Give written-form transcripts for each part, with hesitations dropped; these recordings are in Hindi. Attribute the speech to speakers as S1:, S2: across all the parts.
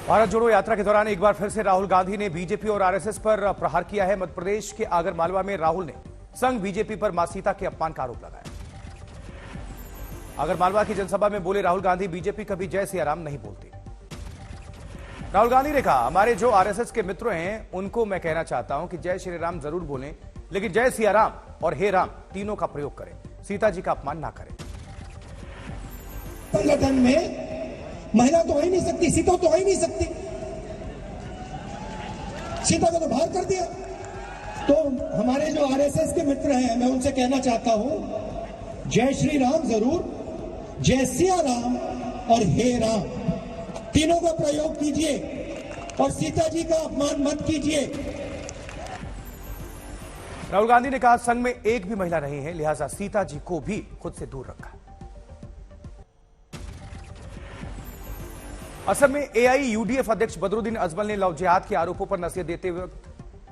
S1: भारत जोड़ो यात्रा के दौरान एक बार फिर से राहुल गांधी ने बीजेपी और आरएसएस पर प्रहार किया है। मध्य प्रदेश के आगरमालवा में राहुल ने संघ बीजेपी पर मां सीता के अपमान का आरोप लगाया। आगरमालवा की जनसभा में बोले राहुल गांधी, बीजेपी कभी जय सिया राम नहीं बोलती। राहुल गांधी ने कहा, हमारे जो आरएसएस के मित्र हैं उनको मैं कहना चाहता हूं कि जय श्री राम जरूर बोलें, लेकिन जय सिया राम और हे राम तीनों का प्रयोग करें, सीता जी का अपमान ना करें।
S2: संगठन में महिला तो हो ही नहीं सकती, सीता तो हो ही नहीं सकती, सीता को तो बाहर कर दिया। तो हमारे जो आरएसएस के मित्र हैं, मैं उनसे कहना चाहता हूं, जय श्री राम जरूर, जय सिया राम और हे राम तीनों का प्रयोग कीजिए और सीता जी का अपमान मत कीजिए।
S1: राहुल गांधी ने कहा, संघ में एक भी महिला नहीं है, लिहाजा सीता जी को भी खुद से दूर रखा। असम में एआईयूडीएफ अध्यक्ष बदरुद्दीन अजमल ने लव जिहाद के आरोपों पर नसीहत देते हुए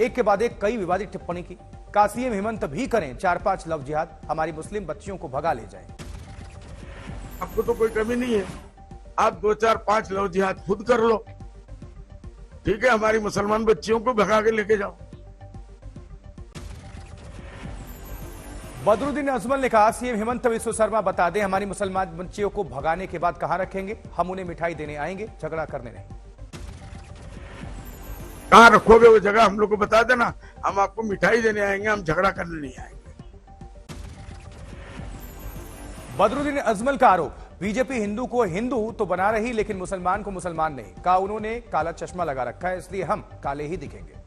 S1: एक के बाद एक कई विवादित टिप्पणी की। कहा, सीएम हेमंत भी करें 4-5 लव जिहाद, हमारी मुस्लिम बच्चियों को भगा ले जाएं।
S3: आपको तो कोई कमी नहीं है, आप 2-4-5 लव जिहाद खुद कर लो, ठीक है, हमारी मुसलमान बच्चियों को भगा के लेके जाओ।
S1: बदरुद्दीन अजमल ने कहा, सीएम हेमंत विश्व शर्मा बता दें हमारी मुसलमान बच्चियों को भगाने के बाद कहां रखेंगे, हम उन्हें मिठाई देने आएंगे, झगड़ा करने नहीं।
S3: कहां रखोगे वो जगह हम लोग को बता देना, हम आपको मिठाई देने आएंगे, हम झगड़ा करने नहीं आएंगे।
S1: बदरुद्दीन अजमल का आरोप, बीजेपी हिंदू को हिंदू तो बना रही लेकिन मुसलमान को मुसलमान नहीं। कहा, उन्होंने काला चश्मा लगा रखा है, इसलिए हम काले ही दिखेंगे।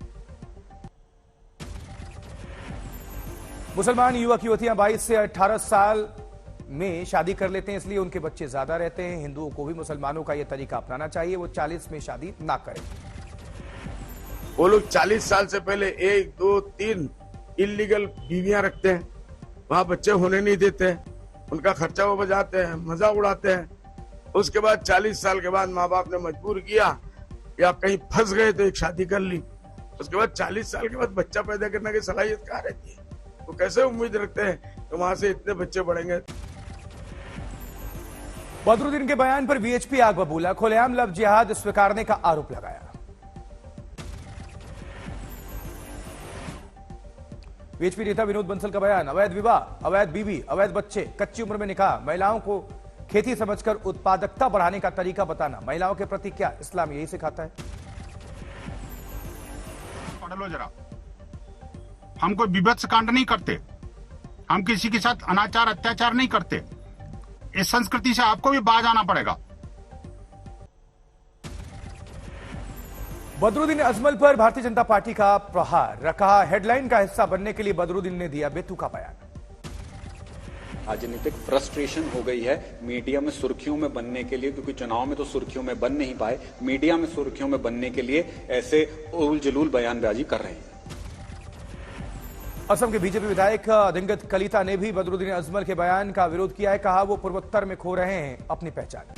S1: मुसलमान युवक युवतियां 22 से 18 साल में शादी कर लेते हैं, इसलिए उनके बच्चे ज्यादा रहते हैं। हिंदुओं को भी मुसलमानों का यह तरीका अपनाना चाहिए, वो 40 में शादी ना करें।
S3: वो लोग 40 साल से पहले 1, 2, 3 इलीगल बीवियां रखते हैं, वहां बच्चे होने नहीं देते हैं, उनका खर्चा वो बजाते हैं, मजा उड़ाते हैं। उसके बाद 40 साल के बाद माँ बाप ने मजबूर किया या कहीं फंस गए तो एक शादी कर ली। उसके बाद 40 साल के बाद बच्चा पैदा करने की सलाहियत कहाँ रहती है? वो कैसे उम्मीद रखते हैं कि वहां से इतने बच्चे बढ़ेंगे?
S1: बदरुद्दीन के बयान पर वीएचपी आग बबूला, खुलेआम लव जिहाद स्वीकारने का आरोप लगाया। वीएचपी नेता विनोद बंसल का बयान, अवैध विवाह, अवैध बीवी, अवैध बच्चे, कच्ची उम्र में निकाह, महिलाओं को खेती समझकर उत्पादकता बढ़ाने का तरीका बताना, महिलाओं के प्रति क्या इस्लाम यही सिखाता है?
S4: पढ़ लो जरा, हम कोई विभत्स कांड नहीं करते, हम किसी के साथ अनाचार अत्याचार नहीं करते। इस संस्कृति से आपको भी बाज आना पड़ेगा।
S1: बदरुद्दीन अजमल पर भारतीय जनता पार्टी का प्रहार, कहा हेडलाइन का हिस्सा बनने के लिए बदरुद्दीन ने दिया बेतुका बयान।
S5: राजनीतिक फ्रस्ट्रेशन हो गई है मीडिया में सुर्खियों में बनने के लिए, क्योंकि चुनाव में तो सुर्खियों में बन नहीं पाए, मीडिया में सुर्खियों में बनने के लिए ऐसे उल जलूल बयानबाजी कर रहे हैं।
S1: असम के बीजेपी विधायक दिंगत कलिता ने भी बदरुद्दीन अजमल के बयान का विरोध किया है। कहा, वो पूर्वोत्तर में खो रहे हैं अपनी पहचान।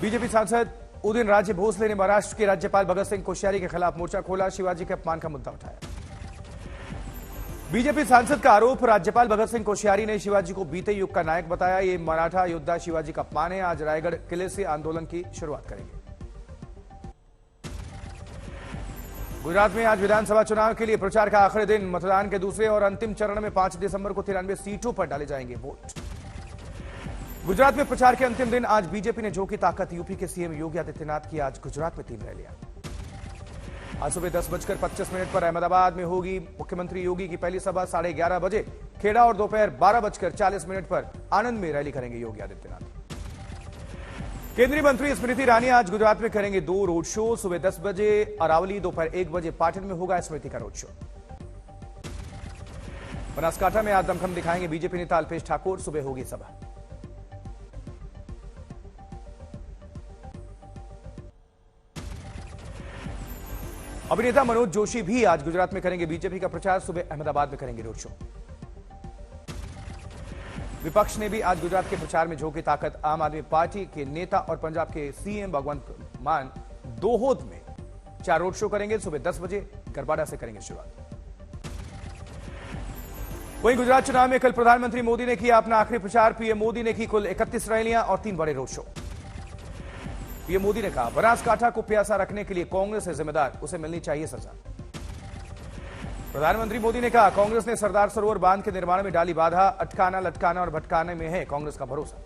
S1: बीजेपी सांसद उदिन राजे भोसले ने महाराष्ट्र के राज्यपाल भगत सिंह कोश्यारी के खिलाफ मोर्चा खोला, शिवाजी के अपमान का मुद्दा उठाया। बीजेपी सांसद का आरोप, राज्यपाल भगत सिंह कोश्यारी ने शिवाजी को बीते युग का नायक बताया। ये मराठा योद्धा शिवाजी का अपमान है। आज रायगढ़ किले से आंदोलन की शुरुआत करेंगे। गुजरात में आज विधानसभा चुनाव के लिए प्रचार का आखिरी दिन, मतदान के दूसरे और अंतिम चरण में 5 दिसंबर को 93 सीटों पर डाले जाएंगे वोट। गुजरात में प्रचार के अंतिम दिन आज बीजेपी ने झोंकी ताकत, यूपी के सीएम योगी आदित्यनाथ की आज गुजरात में 3 रैलियां। आज सुबह 10:25 पर अहमदाबाद में होगी मुख्यमंत्री योगी की पहली सभा, 11:30 बजे खेड़ा और दोपहर 12:40 पर आनंद में रैली करेंगे योगी आदित्यनाथ। केंद्रीय मंत्री स्मृति ईरानी आज गुजरात में करेंगे 2 रोड शो, सुबह 10 बजे अरावली, दोपहर 1 बजे पाटन में होगा स्मृति का रोड शो। बनासकांठा में आज दमखम दिखाएंगे बीजेपी नेता अल्पेश ठाकुर, सुबह होगी सभा। अभिनेता मनोज जोशी भी आज गुजरात में करेंगे बीजेपी का प्रचार, सुबह अहमदाबाद में करेंगे रोड शो। विपक्ष ने भी आज गुजरात के प्रचार में झोंकी ताकत, आम आदमी पार्टी के नेता और पंजाब के सीएम भगवंत मान दोहोद में 4 रोड शो करेंगे, सुबह 10 बजे गरबाड़ा से करेंगे शुरुआत। वहीं गुजरात चुनाव में कल प्रधानमंत्री मोदी ने किया अपना आखिरी प्रचार, पीएम मोदी ने की कुल 31 रैलियां और 3 बड़े रोड शो। पीएम मोदी ने कहा, बनासकांठा को प्यासा रखने के लिए कांग्रेस है जिम्मेदार, उसे मिलनी चाहिए सजा। प्रधानमंत्री मोदी ने कहा, कांग्रेस ने सरदार सरोवर बांध के निर्माण में डाली बाधा, अटकाना लटकाना और भटकाने में है कांग्रेस का भरोसा।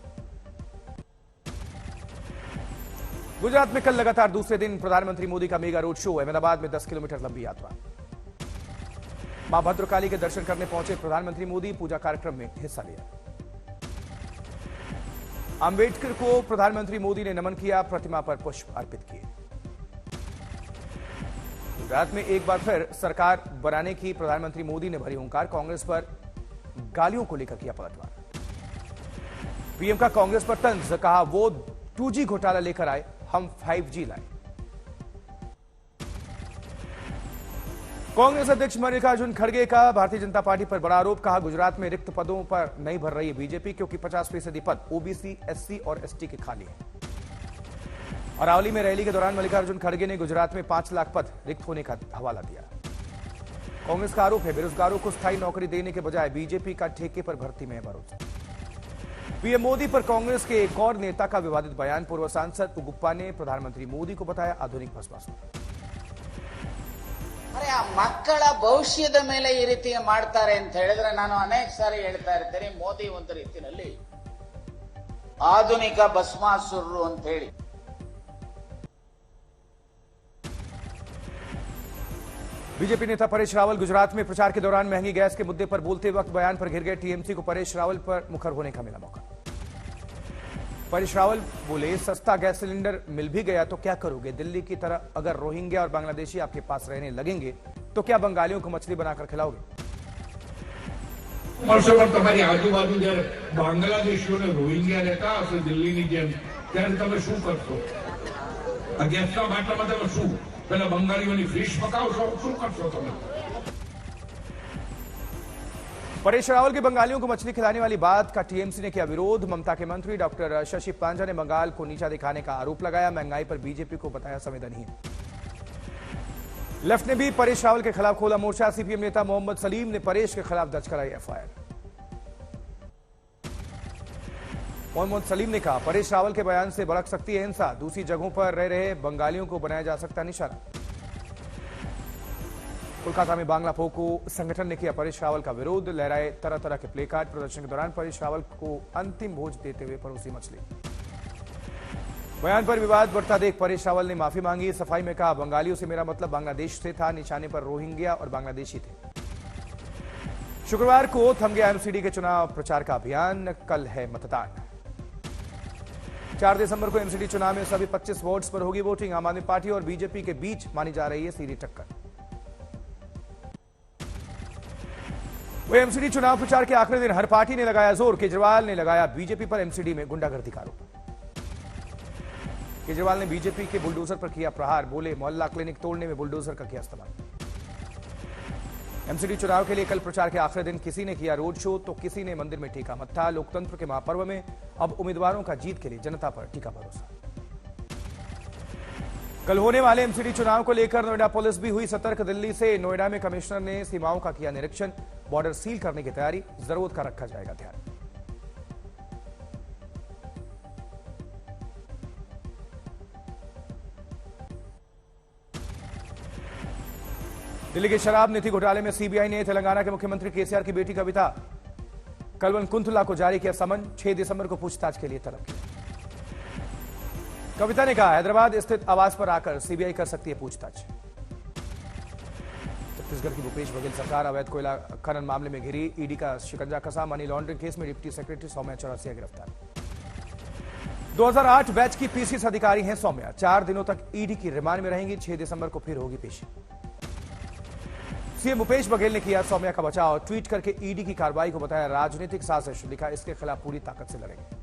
S1: गुजरात में कल लगातार दूसरे दिन प्रधानमंत्री मोदी का मेगा रोड शो, अहमदाबाद में 10 किलोमीटर लंबी यात्रा। मां भद्रकाली के दर्शन करने पहुंचे प्रधानमंत्री मोदी, पूजा कार्यक्रम में हिस्सा लिया। अंबेडकर को प्रधानमंत्री मोदी ने नमन किया, प्रतिमा पर पुष्प अर्पित किए। गुजरात में एक बार फिर सरकार बनाने की प्रधानमंत्री मोदी ने भरी हुंकार, कांग्रेस पर गालियों को लेकर किया पलटवार। पीएम का कांग्रेस पर तंज, कहा वो 2G घोटाला लेकर आए, हम 5G लाए। कांग्रेस अध्यक्ष मल्लिकार्जुन खड़गे का भारतीय जनता पार्टी पर बड़ा आरोप, कहा गुजरात में रिक्त पदों पर नहीं भर रही है बीजेपी, क्योंकि 50% पद ओबीसी, एससी और एसटी के खाली हैं। अरावली में रैली के दौरान मल्लिकार्जुन खड़गे ने गुजरात में 5 लाख पद रिक्त होने का हवाला दिया। कांग्रेस का आरोप है, बेरोजगारों को स्थायी नौकरी देने के बजाय बीजेपी का ठेके पर भर्ती में है भरोसा। पीएम मोदी पर कांग्रेस के एक और नेता का विवादित बयान, पूर्व सांसद उगुप्पा ने प्रधानमंत्री मोदी को बताया आधुनिक भस्मासुर।
S6: ಅರೆ ಆ ಮಕ್ಕಳ ಭವಿಷ್ಯದ ಮೇಲೆ ಈ ರೀತಿ ಮಾಡ್ತಾರೆ ಅಂತ ಹೇಳಿದ್ರೆ ನಾನು ಅನೇಕ ಸಾರಿ ಹೇಳ್ತಾ ಇರ್ತೀನಿ, ಮೋದಿ ಒಂದು ರೀತಿಯಲ್ಲಿ ಆಧುನಿಕ ಭಸ್ಮಾಸುರರು ಅಂತ ಹೇಳಿ।
S1: बीजेपी नेता परेश रावल गुजरात में प्रचार के दौरान महंगी गैस के मुद्दे पर बोलते वक्त बयान पर घिर गए। टीएमसी को परेश रावल पर मुखर होने का मिला मौका। परेश रावल बोले, सस्ता गैस सिलेंडर मिल भी गया तो क्या करोगे? दिल्ली की तरह अगर रोहिंग्या और बांग्लादेशी आपके पास रहने लगेंगे तो क्या बंगालियों को मछली बनाकर खिलाओगे?
S7: તમારી આજુબાજુ જ્યારે બાંગ્લાદેશીઓને રોહિંગ્યા રહેતા હશે દિલ્હીની જેમ, ત્યારે તમે શું કરશો? આ ગેસના બાટલામાં તમે શું પેલા બંગાળીઓની ફિશ પકાવશો? શું કરશો તમે?
S1: परेश रावल के बंगालियों को मछली खिलाने वाली बात का टीएमसी ने किया विरोध। ममता के मंत्री डॉक्टर शशि पांजा ने बंगाल को नीचा दिखाने का आरोप लगाया। महंगाई पर बीजेपी को बताया संवेदनहीन। लेफ्ट ने भी परेश रावल के खिलाफ खोला मोर्चा। सीपीएम नेता मोहम्मद सलीम ने परेश के खिलाफ दर्ज कराई एफआईआर। मोहम्मद सलीम ने कहा, परेश रावल के बयान से भड़क सकती है हिंसा, दूसरी जगहों पर रह रहे बंगालियों को बनाया जा सकता निशाना। कोलकाता में बांग्ला फोको संगठन ने किया परेश रावल का विरोध, लहराए तरह तरह के प्ले कार्ड। प्रदर्शन के दौरान परेश रावल को अंतिम भोज देते हुए परोसी मछली। बयान पर विवाद बढ़ता देख परेश रावल ने माफी मांगी। सफाई में कहा, बंगालियों से मेरा मतलब बांग्लादेश से था, निशाने पर रोहिंग्या और बांग्लादेशी थे। शुक्रवार को थम गया एमसीडी के चुनाव प्रचार का अभियान, कल है मतदान। 4 दिसंबर को एमसीडी चुनाव में सभी 25 वार्ड्स पर होगी वोटिंग। आम आदमी पार्टी और बीजेपी के बीच मानी जा रही है सीधी टक्कर। वही एमसीडी चुनाव प्रचार के आखिरी दिन हर पार्टी ने लगाया जोर। केजरीवाल ने लगाया बीजेपी पर एमसीडी में गुंडागर्दी का आरोप। केजरीवाल ने बीजेपी के बुलडोजर पर किया प्रहार, बोले मोहल्ला क्लिनिक तोड़ने में बुलडोजर का किया इस्तेमाल। एमसीडी चुनाव के लिए कल प्रचार के आखिरी दिन किसी ने किया रोड शो तो किसी ने मंदिर में टेका मत्था। लोकतंत्र के महापर्व में अब उम्मीदवारों का जीत के लिए जनता पर टीका भरोसा। कल होने वाले एमसीडी चुनाव को लेकर नोएडा पुलिस भी हुई सतर्क। दिल्ली से नोएडा में कमिश्नर ने सीमाओं का किया निरीक्षण, बॉर्डर सील करने की तैयारी, जरूरत का रखा जाएगा ध्यान। दिल्ली के शराब नीति घोटाले में सीबीआई ने तेलंगाना के मुख्यमंत्री केसीआर की बेटी कविता कलवन कुंथला को जारी किया समन। 6 दिसंबर को पूछताछ के लिए तलब किया। कविता ने कहा, हैदराबाद स्थित आवास पर आकर सीबीआई कर सकती है पूछताछ। छत्तीसगढ़ की भूपेश बघेल सरकार अवैध कोयला खनन मामले में घिरी, ईडी का शिकंजा कसा। मनी लॉन्ड्रिंग केस में डिप्टी सेक्रेटरी सौम्या चौरसिया गिरफ्तार। 2008 बैच की पीसीएस अधिकारी हैं सौम्या, 4 दिनों तक ईडी की रिमांड में रहेंगी। 6 दिसंबर को फिर होगी पेशी। सीएम भूपेश बघेल ने किया सौम्या का बचाव, ट्वीट करके ईडी की कार्रवाई को बताया राजनीतिक साजिश। लिखा, इसके खिलाफ पूरी ताकत से लड़ेंगे।